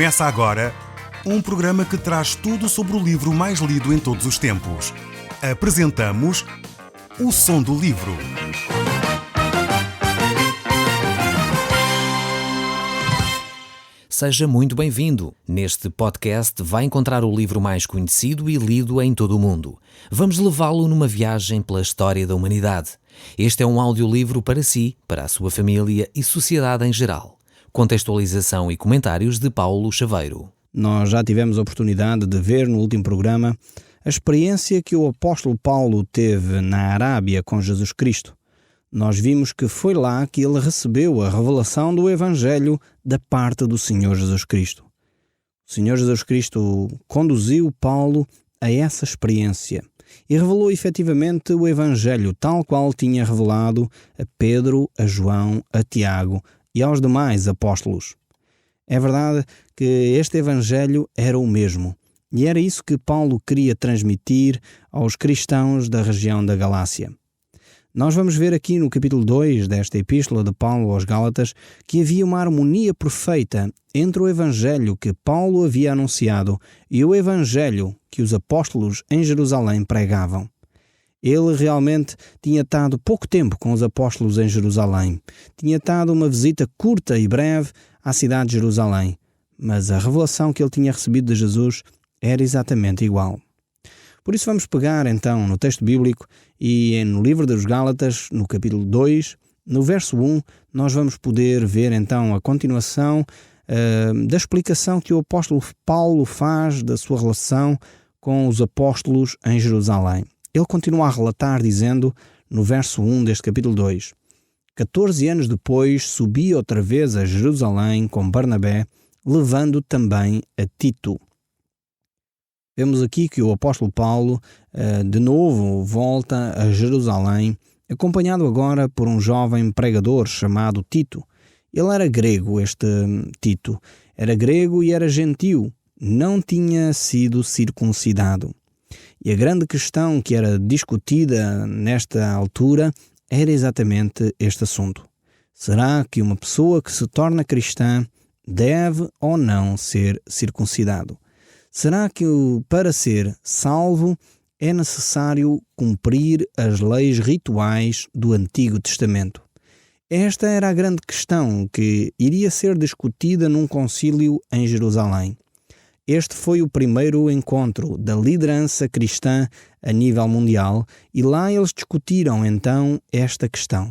Começa agora um programa que traz tudo sobre o livro mais lido em todos os tempos. Apresentamos O Som do Livro. Seja muito bem-vindo. Neste podcast vai encontrar o livro mais conhecido e lido em todo o mundo. Vamos levá-lo numa viagem pela história da humanidade. Este é um audiolivro para si, para a sua família e sociedade em geral. Contextualização e comentários de Paulo Chaveiro. Nós já tivemos a oportunidade de ver no último programa a experiência que o apóstolo Paulo teve na Arábia com Jesus Cristo. Nós vimos que foi lá que ele recebeu a revelação do Evangelho da parte do Senhor Jesus Cristo. O Senhor Jesus Cristo conduziu Paulo a essa experiência e revelou efetivamente o Evangelho tal qual tinha revelado a Pedro, a João, a Tiago e aos demais apóstolos. É verdade que este Evangelho era o mesmo, e era isso que Paulo queria transmitir aos cristãos da região da Galácia. Nós vamos ver aqui no capítulo 2 desta epístola de Paulo aos Gálatas que havia uma harmonia perfeita entre o Evangelho que Paulo havia anunciado e o Evangelho que os apóstolos em Jerusalém pregavam. Ele realmente tinha estado pouco tempo com os apóstolos em Jerusalém. Tinha estado uma visita curta e breve à cidade de Jerusalém, mas a revelação que ele tinha recebido de Jesus era exatamente igual. Por isso vamos pegar então no texto bíblico e no livro dos Gálatas, no capítulo 2, no verso 1, nós vamos poder ver então a continuação da explicação que o apóstolo Paulo faz da sua relação com os apóstolos em Jerusalém. Ele continua a relatar dizendo, no verso 1 deste capítulo 2, 14 anos depois subi outra vez a Jerusalém com Barnabé, levando também a Tito. Vemos aqui que o apóstolo Paulo, de novo, volta a Jerusalém, acompanhado agora por um jovem pregador chamado Tito. Ele era grego, este Tito. Era grego e era gentio. Não tinha sido circuncidado. E a grande questão que era discutida nesta altura era exatamente este assunto. Será que uma pessoa que se torna cristã deve ou não ser circuncidado? Será que para ser salvo é necessário cumprir as leis rituais do Antigo Testamento? Esta era a grande questão que iria ser discutida num concílio em Jerusalém. Este foi o primeiro encontro da liderança cristã a nível mundial e lá eles discutiram então esta questão.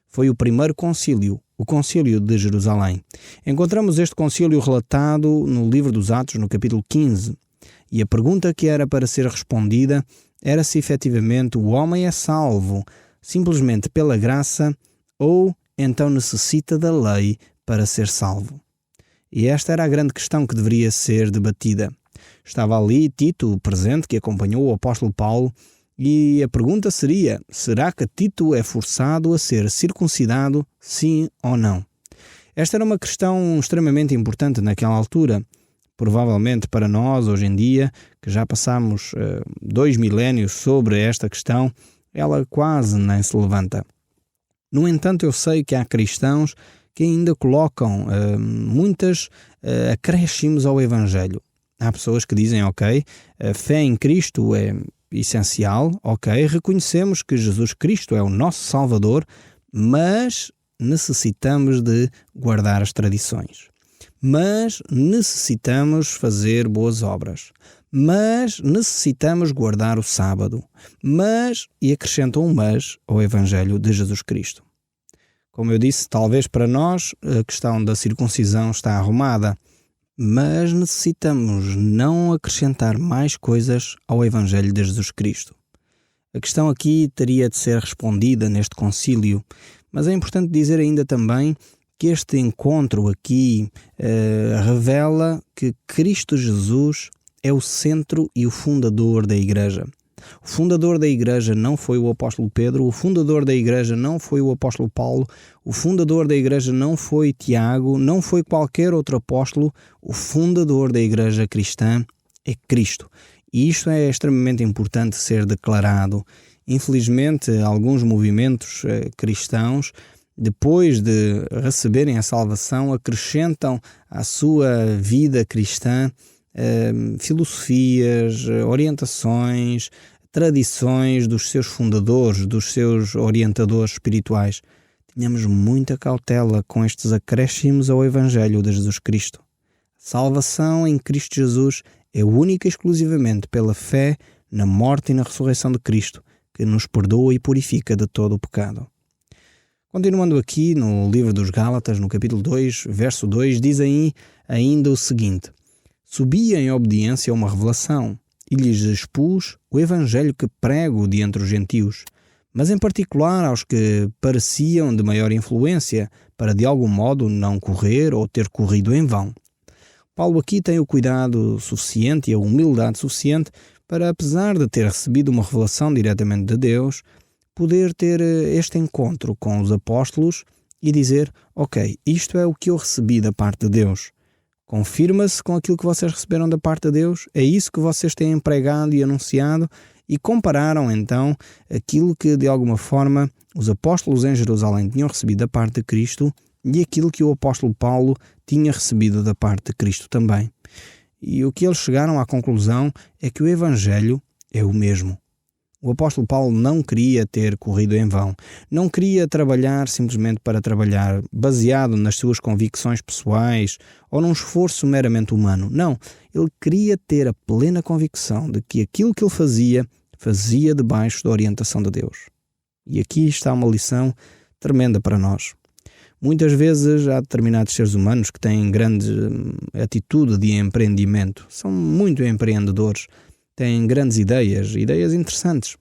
Foi o primeiro concílio, o concílio de Jerusalém. Encontramos este concílio relatado no livro dos Atos, no capítulo 15. E a pergunta que era para ser respondida era se efetivamente o homem é salvo simplesmente pela graça ou então necessita da lei para ser salvo. E esta era a grande questão que deveria ser debatida. Estava ali Tito presente, que acompanhou o apóstolo Paulo, e a pergunta seria, será que Tito é forçado a ser circuncidado, sim ou não? Esta era uma questão extremamente importante naquela altura. Provavelmente para nós, hoje em dia, que já passamos 2 milénios sobre esta questão, ela quase nem se levanta. No entanto, eu sei que há cristãos que ainda colocam muitas acréscimos ao Evangelho. Há pessoas que dizem, ok, a fé em Cristo é essencial, ok, reconhecemos que Jesus Cristo é o nosso Salvador, mas necessitamos de guardar as tradições. Mas necessitamos fazer boas obras. Mas necessitamos guardar o sábado. Mas, e acrescentam um mas ao Evangelho de Jesus Cristo. Como eu disse, talvez para nós a questão da circuncisão está arrumada, mas necessitamos não acrescentar mais coisas ao Evangelho de Jesus Cristo. A questão aqui teria de ser respondida neste concílio, mas é importante dizer ainda também que este encontro aqui revela que Cristo Jesus é o centro e o fundador da Igreja. O fundador da Igreja não foi o apóstolo Pedro, o fundador da Igreja não foi o apóstolo Paulo, o fundador da Igreja não foi Tiago, não foi qualquer outro apóstolo. O fundador da Igreja cristã é Cristo. E isto é extremamente importante ser declarado. Infelizmente, alguns movimentos cristãos depois de receberem a salvação, acrescentam à sua vida cristã filosofias, orientações, tradições dos seus fundadores, dos seus orientadores espirituais. Tenhamos muita cautela com estes acréscimos ao Evangelho de Jesus Cristo. A salvação em Cristo Jesus é única e exclusivamente pela fé na morte e na ressurreição de Cristo, que nos perdoa e purifica de todo o pecado. Continuando aqui no livro dos Gálatas, no capítulo 2, verso 2, diz aí ainda o seguinte: Subi em obediência a uma revelação e lhes expus o Evangelho que prego diante os gentios, mas em particular aos que pareciam de maior influência, para de algum modo não correr ou ter corrido em vão. Paulo aqui tem o cuidado suficiente e a humildade suficiente para, apesar de ter recebido uma revelação diretamente de Deus, poder ter este encontro com os apóstolos e dizer: ok, isto é o que eu recebi da parte de Deus. Confirma-se com aquilo que vocês receberam da parte de Deus, é isso que vocês têm pregado e anunciado, e compararam então aquilo que de alguma forma os apóstolos em Jerusalém tinham recebido da parte de Cristo e aquilo que o apóstolo Paulo tinha recebido da parte de Cristo também. E o que eles chegaram à conclusão é que o Evangelho é o mesmo. O apóstolo Paulo não queria ter corrido em vão, não queria trabalhar simplesmente para trabalhar, baseado nas suas convicções pessoais ou num esforço meramente humano. Não, ele queria ter a plena convicção de que aquilo que ele fazia debaixo da orientação de Deus. E aqui está uma lição tremenda para nós. Muitas vezes há determinados seres humanos que têm grande atitude de empreendimento, são muito empreendedores, têm grandes ideias interessantes,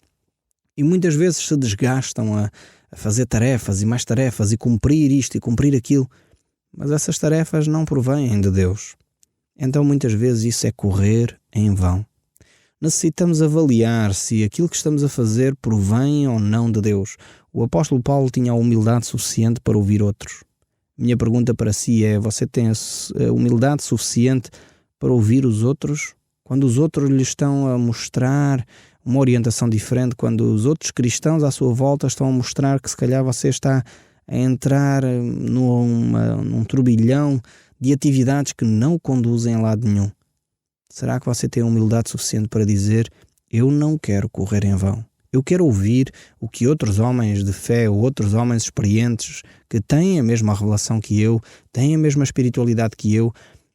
e muitas vezes se desgastam a fazer tarefas e mais tarefas e cumprir isto e cumprir aquilo, mas essas tarefas não provêm de Deus. Então muitas vezes isso é correr em vão. Necessitamos avaliar se aquilo que estamos a fazer provém ou não de Deus. O apóstolo Paulo tinha a humildade suficiente para ouvir outros. Minha pergunta para si é: você tem a humildade suficiente para ouvir os outros? Quando os outros lhe estão a mostrar uma orientação diferente, quando os outros cristãos à sua volta estão a mostrar que se calhar você está a entrar num turbilhão de atividades que não o conduzem a lado nenhum. Será que você tem a humildade suficiente para dizer: eu não quero correr em vão? Eu quero ouvir o que outros homens de fé ou outros homens experientes que têm a mesma revelação que eu, têm a mesma espiritualidade que eu,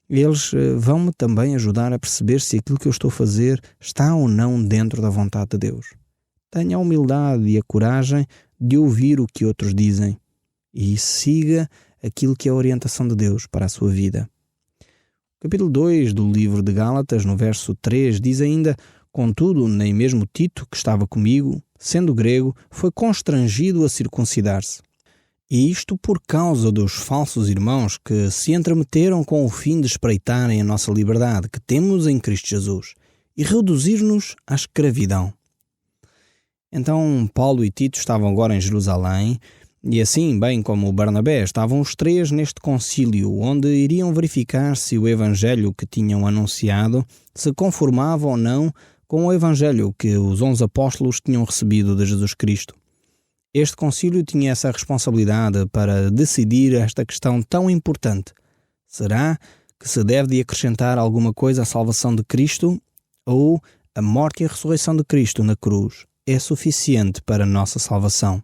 eles vão-me também ajudar a perceber se aquilo que eu estou a fazer está ou não dentro da vontade de Deus. Tenha a humildade e a coragem de ouvir o que outros dizem e siga aquilo que é a orientação de Deus para a sua vida. Capítulo 2 do livro de Gálatas, no verso 3, diz ainda: Contudo, nem mesmo Tito, que estava comigo, sendo grego, foi constrangido a circuncidar-se. E isto por causa dos falsos irmãos que se entremeteram com o fim de espreitarem a nossa liberdade que temos em Cristo Jesus e reduzir-nos à escravidão. Então Paulo e Tito estavam agora em Jerusalém e assim, bem como Barnabé, estavam os três neste concílio, onde iriam verificar se o evangelho que tinham anunciado se conformava ou não com o evangelho que os 11 apóstolos tinham recebido de Jesus Cristo. Este concílio tinha essa responsabilidade para decidir esta questão tão importante. Será que se deve de acrescentar alguma coisa à salvação de Cristo, ou a morte e a ressurreição de Cristo na cruz é suficiente para a nossa salvação?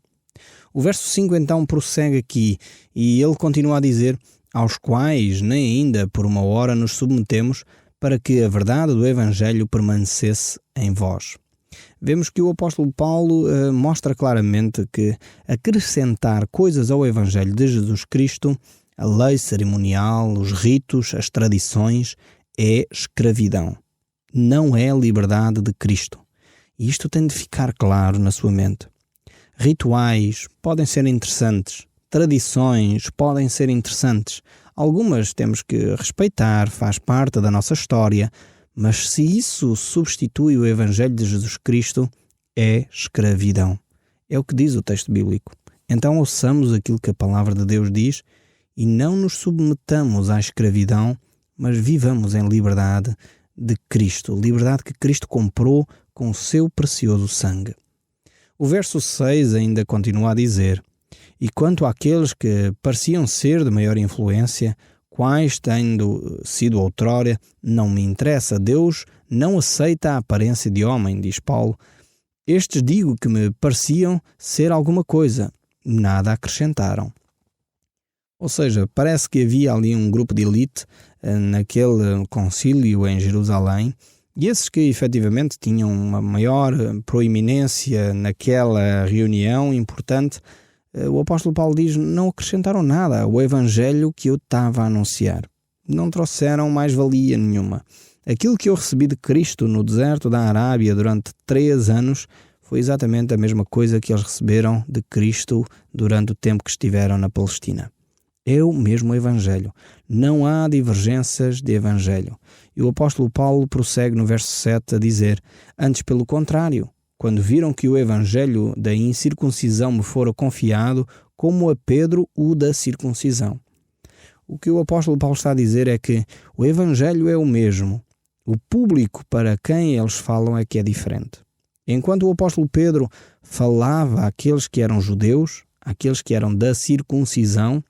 O verso 5 então prossegue aqui e ele continua a dizer: aos quais nem ainda por uma hora nos submetemos, para que a verdade do Evangelho permanecesse em vós. Vemos que o apóstolo Paulo mostra claramente que acrescentar coisas ao Evangelho de Jesus Cristo, a lei cerimonial, os ritos, as tradições, é escravidão. Não é a liberdade de Cristo. E isto tem de ficar claro na sua mente. Rituais podem ser interessantes, tradições podem ser interessantes. Algumas temos que respeitar, faz parte da nossa história, mas se isso substitui o Evangelho de Jesus Cristo, é escravidão. É o que diz o texto bíblico. Então ouçamos aquilo que a palavra de Deus diz e não nos submetamos à escravidão, mas vivamos em liberdade de Cristo, liberdade que Cristo comprou com o seu precioso sangue. O verso 6 ainda continua a dizer: E quanto àqueles que pareciam ser de maior influência, quais tendo sido outrora, não me interessa. Deus não aceita a aparência de homem, diz Paulo. Estes digo que me pareciam ser alguma coisa, nada acrescentaram. Ou seja, parece que havia ali um grupo de elite naquele concílio em Jerusalém, e esses que efetivamente tinham uma maior proeminência naquela reunião importante, o apóstolo Paulo diz, não acrescentaram nada ao evangelho que eu estava a anunciar. Não trouxeram mais-valia nenhuma. Aquilo que eu recebi de Cristo no deserto da Arábia durante 3 anos foi exatamente a mesma coisa que eles receberam de Cristo durante o tempo que estiveram na Palestina. É o mesmo evangelho. Não há divergências de evangelho. E o apóstolo Paulo prossegue no verso 7 a dizer, antes pelo contrário, quando viram que o evangelho da incircuncisão me fora confiado, como a Pedro o da circuncisão. O que o apóstolo Paulo está a dizer é que o evangelho é o mesmo. O público para quem eles falam é que é diferente. Enquanto o apóstolo Pedro falava àqueles que eram judeus, àqueles que eram da circuncisão,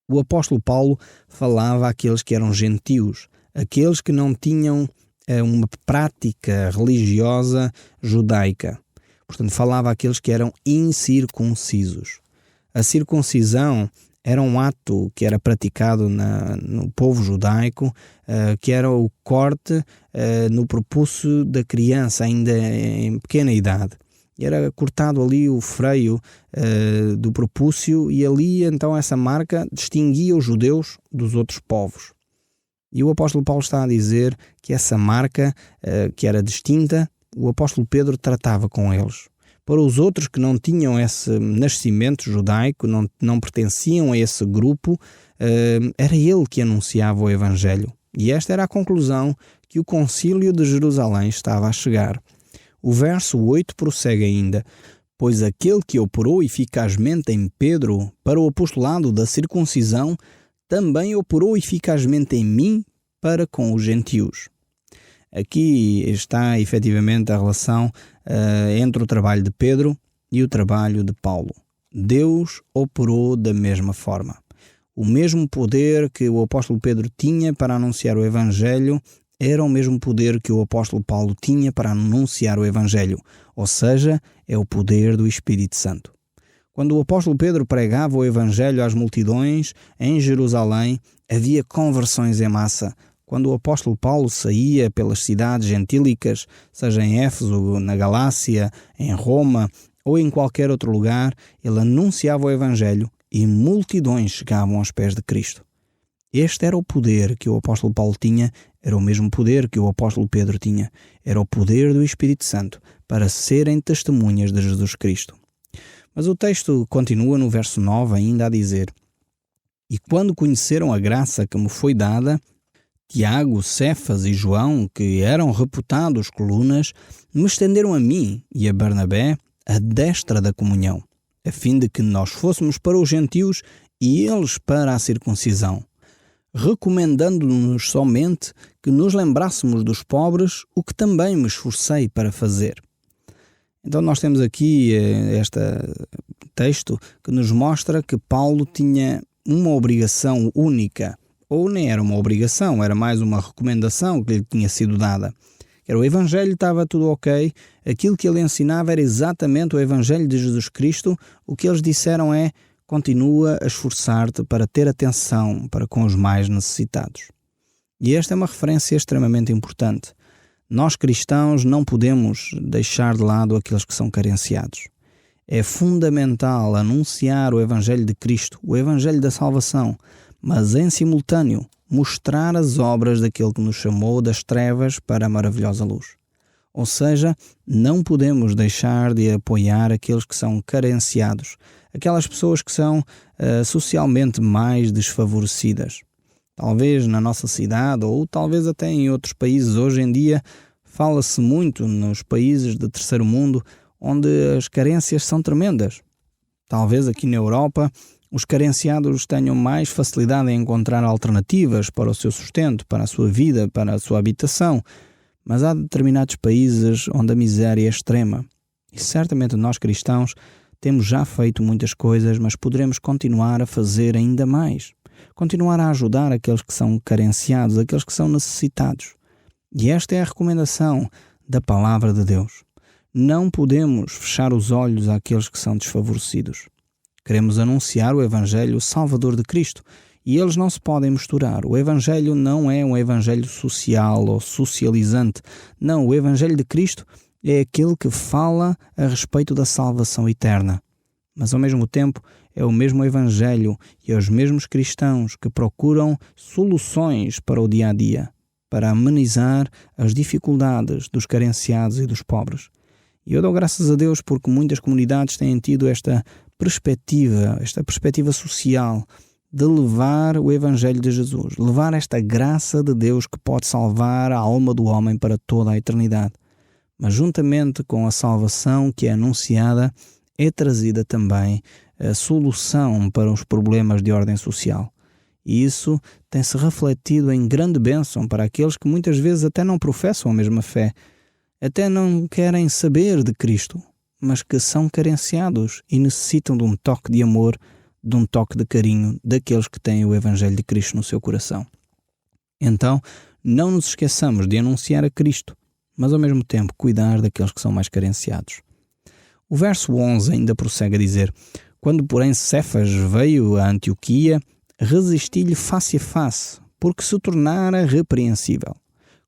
o apóstolo Paulo falava àqueles que eram gentios, aqueles que não tinham uma prática religiosa judaica. Portanto, falava àqueles que eram incircuncisos. A circuncisão era um ato que era praticado no povo judaico, que era o corte no prepúcio da criança, ainda em pequena idade. Era cortado ali o freio do prepúcio e ali então essa marca distinguia os judeus dos outros povos. E o apóstolo Paulo está a dizer que essa marca que era distinta, o apóstolo Pedro tratava com eles. Para os outros que não tinham esse nascimento judaico, não pertenciam a esse grupo, era ele que anunciava o evangelho. E esta era a conclusão que o concílio de Jerusalém estava a chegar. O verso 8 prossegue ainda, pois aquele que operou eficazmente em Pedro para o apostolado da circuncisão, também operou eficazmente em mim para com os gentios. Aqui está efetivamente a relação entre o trabalho de Pedro e o trabalho de Paulo. Deus operou da mesma forma. O mesmo poder que o apóstolo Pedro tinha para anunciar o evangelho era o mesmo poder que o apóstolo Paulo tinha para anunciar o evangelho, ou seja, é o poder do Espírito Santo. Quando o apóstolo Pedro pregava o evangelho às multidões em Jerusalém, havia conversões em massa. Quando o apóstolo Paulo saía pelas cidades gentílicas, seja em Éfeso, na Galácia, em Roma ou em qualquer outro lugar, ele anunciava o evangelho e multidões chegavam aos pés de Cristo. Este era o poder que o apóstolo Paulo tinha, era o mesmo poder que o apóstolo Pedro tinha. Era o poder do Espírito Santo para serem testemunhas de Jesus Cristo. Mas o texto continua no verso 9 ainda a dizer, e quando conheceram a graça que me foi dada, Tiago, Cefas e João, que eram reputados colunas, me estenderam a mim e a Barnabé a destra da comunhão, a fim de que nós fôssemos para os gentios e eles para a circuncisão, recomendando-nos somente que nos lembrássemos dos pobres, o que também me esforcei para fazer. Então nós temos aqui este texto que nos mostra que Paulo tinha uma obrigação única, ou nem era uma obrigação, era mais uma recomendação que lhe tinha sido dada. Era o Evangelho, estava tudo ok, aquilo que ele ensinava era exatamente o Evangelho de Jesus Cristo, o que eles disseram é, continua a esforçar-te para ter atenção para com os mais necessitados. E esta é uma referência extremamente importante. Nós cristãos não podemos deixar de lado aqueles que são carenciados. É fundamental anunciar o Evangelho de Cristo, o Evangelho da salvação, mas em simultâneo mostrar as obras daquele que nos chamou das trevas para a maravilhosa luz. Ou seja, não podemos deixar de apoiar aqueles que são carenciados, aquelas pessoas que são socialmente mais desfavorecidas. Talvez na nossa cidade ou talvez até em outros países. Hoje em dia fala-se muito nos países de terceiro mundo onde as carências são tremendas. Talvez aqui na Europa os carenciados tenham mais facilidade em encontrar alternativas para o seu sustento, para a sua vida, para a sua habitação. Mas há determinados países onde a miséria é extrema. E certamente nós cristãos Temos já feito muitas coisas, mas poderemos continuar a fazer ainda mais. Continuar a ajudar aqueles que são carenciados, aqueles que são necessitados. E esta é a recomendação da Palavra de Deus. Não podemos fechar os olhos àqueles que são desfavorecidos. Queremos anunciar o Evangelho Salvador de Cristo e eles não se podem misturar. O Evangelho não é um Evangelho social ou socializante. Não, o Evangelho de Cristo é aquele que fala a respeito da salvação eterna. Mas ao mesmo tempo é o mesmo Evangelho e é os mesmos cristãos que procuram soluções para o dia a dia, para amenizar as dificuldades dos carenciados e dos pobres. E eu dou graças a Deus porque muitas comunidades têm tido esta perspectiva social de levar o Evangelho de Jesus, levar esta graça de Deus que pode salvar a alma do homem para toda a eternidade. Mas juntamente com a salvação que é anunciada, é trazida também a solução para os problemas de ordem social. E isso tem-se refletido em grande bênção para aqueles que muitas vezes até não professam a mesma fé, até não querem saber de Cristo, mas que são carenciados e necessitam de um toque de amor, de um toque de carinho daqueles que têm o Evangelho de Cristo no seu coração. Então, não nos esqueçamos de anunciar a Cristo, mas ao mesmo tempo cuidar daqueles que são mais carenciados. O verso 11 ainda prossegue a dizer: quando, porém, Cefas veio a Antioquia, resisti-lhe face a face, porque se tornara repreensível.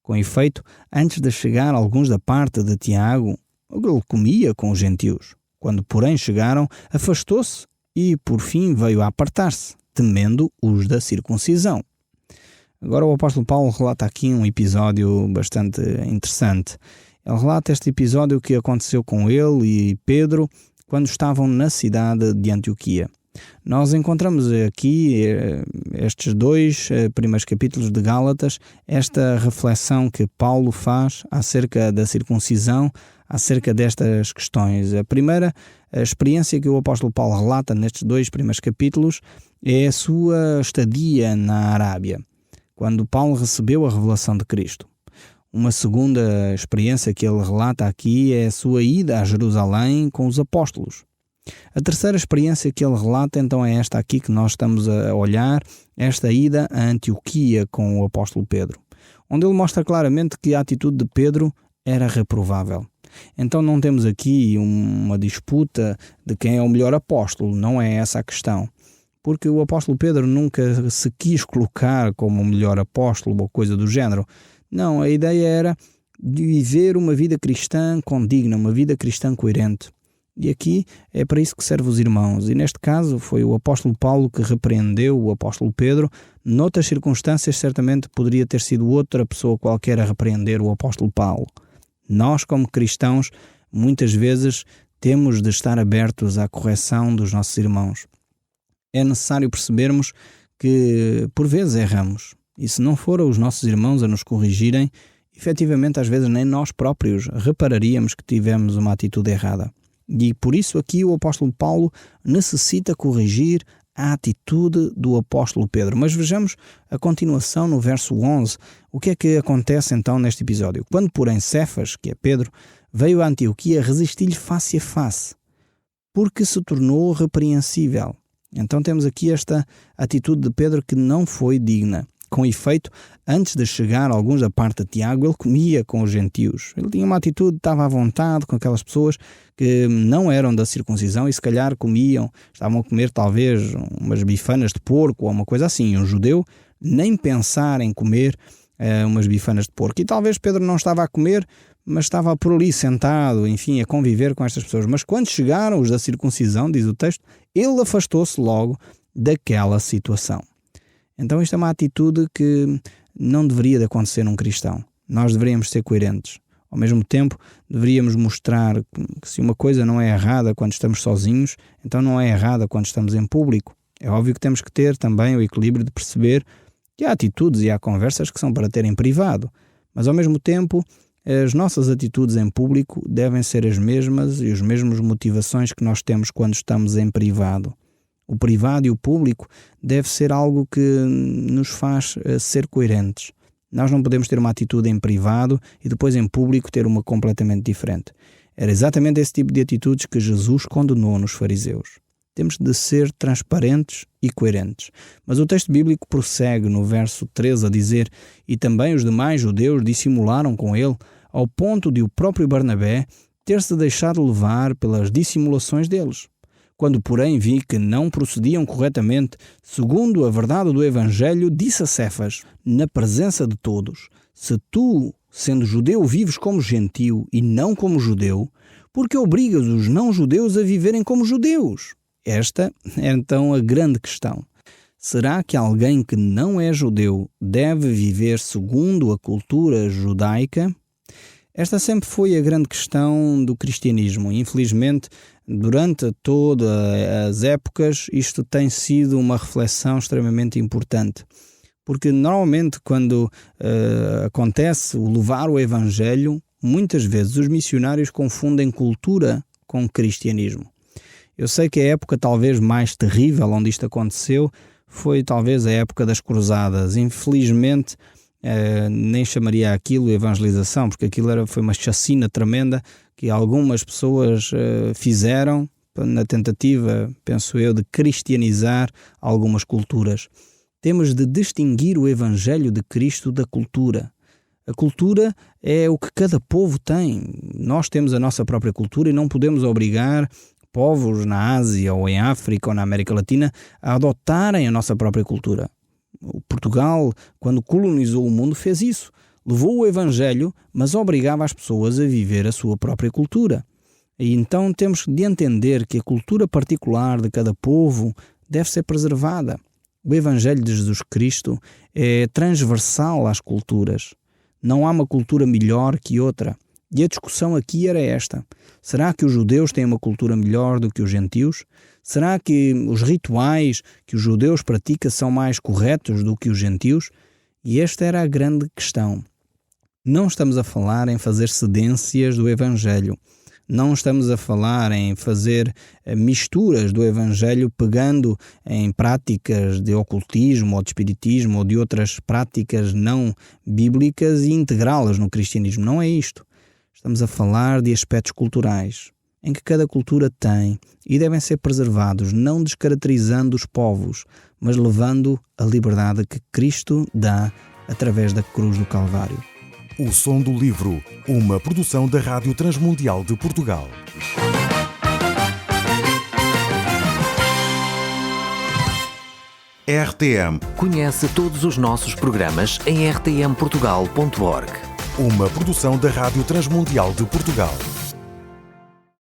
Com efeito, antes de chegar alguns da parte de Tiago, ele comia com os gentios. Quando, porém, chegaram, afastou-se e, por fim, veio a apartar-se, temendo os da circuncisão. Agora o apóstolo Paulo relata aqui um episódio bastante interessante. Ele relata este episódio que aconteceu com ele e Pedro quando estavam na cidade de Antioquia. Nós encontramos aqui, estes dois primeiros capítulos de Gálatas, esta reflexão que Paulo faz acerca da circuncisão, acerca destas questões. A primeira experiência que o apóstolo Paulo relata nestes dois primeiros capítulos é a sua estadia na Arábia, quando Paulo recebeu a revelação de Cristo. Uma segunda experiência que ele relata aqui é a sua ida a Jerusalém com os apóstolos. A terceira experiência que ele relata então é esta aqui que nós estamos a olhar, esta ida a Antioquia com o apóstolo Pedro, onde ele mostra claramente que a atitude de Pedro era reprovável. Então não temos aqui uma disputa de quem é o melhor apóstolo, não é essa a questão. Porque o apóstolo Pedro nunca se quis colocar como o melhor apóstolo ou coisa do género. Não, a ideia era de viver uma vida cristã condigna, uma vida cristã coerente. E aqui é para isso que serve os irmãos. E neste caso foi o apóstolo Paulo que repreendeu o apóstolo Pedro. Noutras circunstâncias certamente poderia ter sido outra pessoa qualquer a repreender o apóstolo Paulo. Nós, como cristãos, muitas vezes temos de estar abertos à correção dos nossos irmãos. É necessário percebermos que por vezes erramos. E se não forem os nossos irmãos a nos corrigirem, efetivamente às vezes nem nós próprios repararíamos que tivemos uma atitude errada. E por isso aqui o apóstolo Paulo necessita corrigir a atitude do apóstolo Pedro. Mas vejamos a continuação no verso 11. O que é que acontece então neste episódio? Quando, porém, Cefas, que é Pedro, veio a Antioquia, resisti-lhe face a face, porque se tornou repreensível. Então temos aqui esta atitude de Pedro que não foi digna. Com efeito, antes de chegar alguns da parte de Tiago, ele comia com os gentios. Ele tinha uma atitude, estava à vontade com aquelas pessoas que não eram da circuncisão e se calhar estavam a comer talvez umas bifanas de porco ou uma coisa assim. Um judeu nem pensar em comer umas bifanas de porco. E talvez Pedro não estava a comer, mas estava por ali sentado, enfim, a conviver com estas pessoas. Mas quando chegaram os da circuncisão, diz o texto, ele afastou-se logo daquela situação. Então isto é uma atitude que não deveria de acontecer num cristão. Nós deveríamos ser coerentes. Ao mesmo tempo, deveríamos mostrar que se uma coisa não é errada quando estamos sozinhos, então não é errada quando estamos em público. É óbvio que temos que ter também o equilíbrio de perceber que há atitudes e há conversas que são para ter em privado. Mas ao mesmo tempo, as nossas atitudes em público devem ser as mesmas e as mesmas motivações que nós temos quando estamos em privado. O privado e o público deve ser algo que nos faz ser coerentes. Nós não podemos ter uma atitude em privado e depois em público ter uma completamente diferente. Era exatamente esse tipo de atitudes que Jesus condenou nos fariseus. Temos de ser transparentes e coerentes. Mas o texto bíblico prossegue no verso 13 a dizer: e também os demais judeus dissimularam com ele, ao ponto de o próprio Barnabé ter-se deixado levar pelas dissimulações deles. Quando, porém, vi que não procediam corretamente, segundo a verdade do Evangelho, disse a Cefas, na presença de todos: se tu, sendo judeu, vives como gentio e não como judeu, por que obrigas os não-judeus a viverem como judeus? Esta é então a grande questão. Será que alguém que não é judeu deve viver segundo a cultura judaica? Esta sempre foi a grande questão do cristianismo. Infelizmente, durante todas as épocas, isto tem sido uma reflexão extremamente importante. Porque normalmente quando acontece o levar o Evangelho, muitas vezes os missionários confundem cultura com cristianismo. Eu sei que a época talvez mais terrível onde isto aconteceu foi talvez a época das cruzadas. Infelizmente, nem chamaria aquilo evangelização, porque aquilo foi uma chacina tremenda que algumas pessoas fizeram na tentativa, penso eu, de cristianizar algumas culturas. Temos de distinguir o Evangelho de Cristo da cultura. A cultura é o que cada povo tem. Nós temos a nossa própria cultura e não podemos obrigar povos na Ásia ou em África ou na América Latina a adotarem a nossa própria cultura. O Portugal, quando colonizou o mundo, fez isso. Levou o Evangelho, mas obrigava as pessoas a viver a sua própria cultura. E então temos de entender que a cultura particular de cada povo deve ser preservada. O Evangelho de Jesus Cristo é transversal às culturas. Não há uma cultura melhor que outra. E a discussão aqui era esta. Será que os judeus têm uma cultura melhor do que os gentios? Será que os rituais que os judeus praticam são mais corretos do que os gentios? E esta era a grande questão. Não estamos a falar em fazer cedências do Evangelho. Não estamos a falar em fazer misturas do Evangelho pegando em práticas de ocultismo ou de espiritismo ou de outras práticas não bíblicas e integrá-las no cristianismo. Não é isto. Estamos a falar de aspectos culturais, em que cada cultura tem e devem ser preservados, não descaracterizando os povos, mas levando a liberdade que Cristo dá através da cruz do Calvário. O Som do Livro, uma produção da Rádio Transmundial de Portugal. RTM. Conhece todos os nossos programas em rtmportugal.org. Uma produção da Rádio Transmundial de Portugal.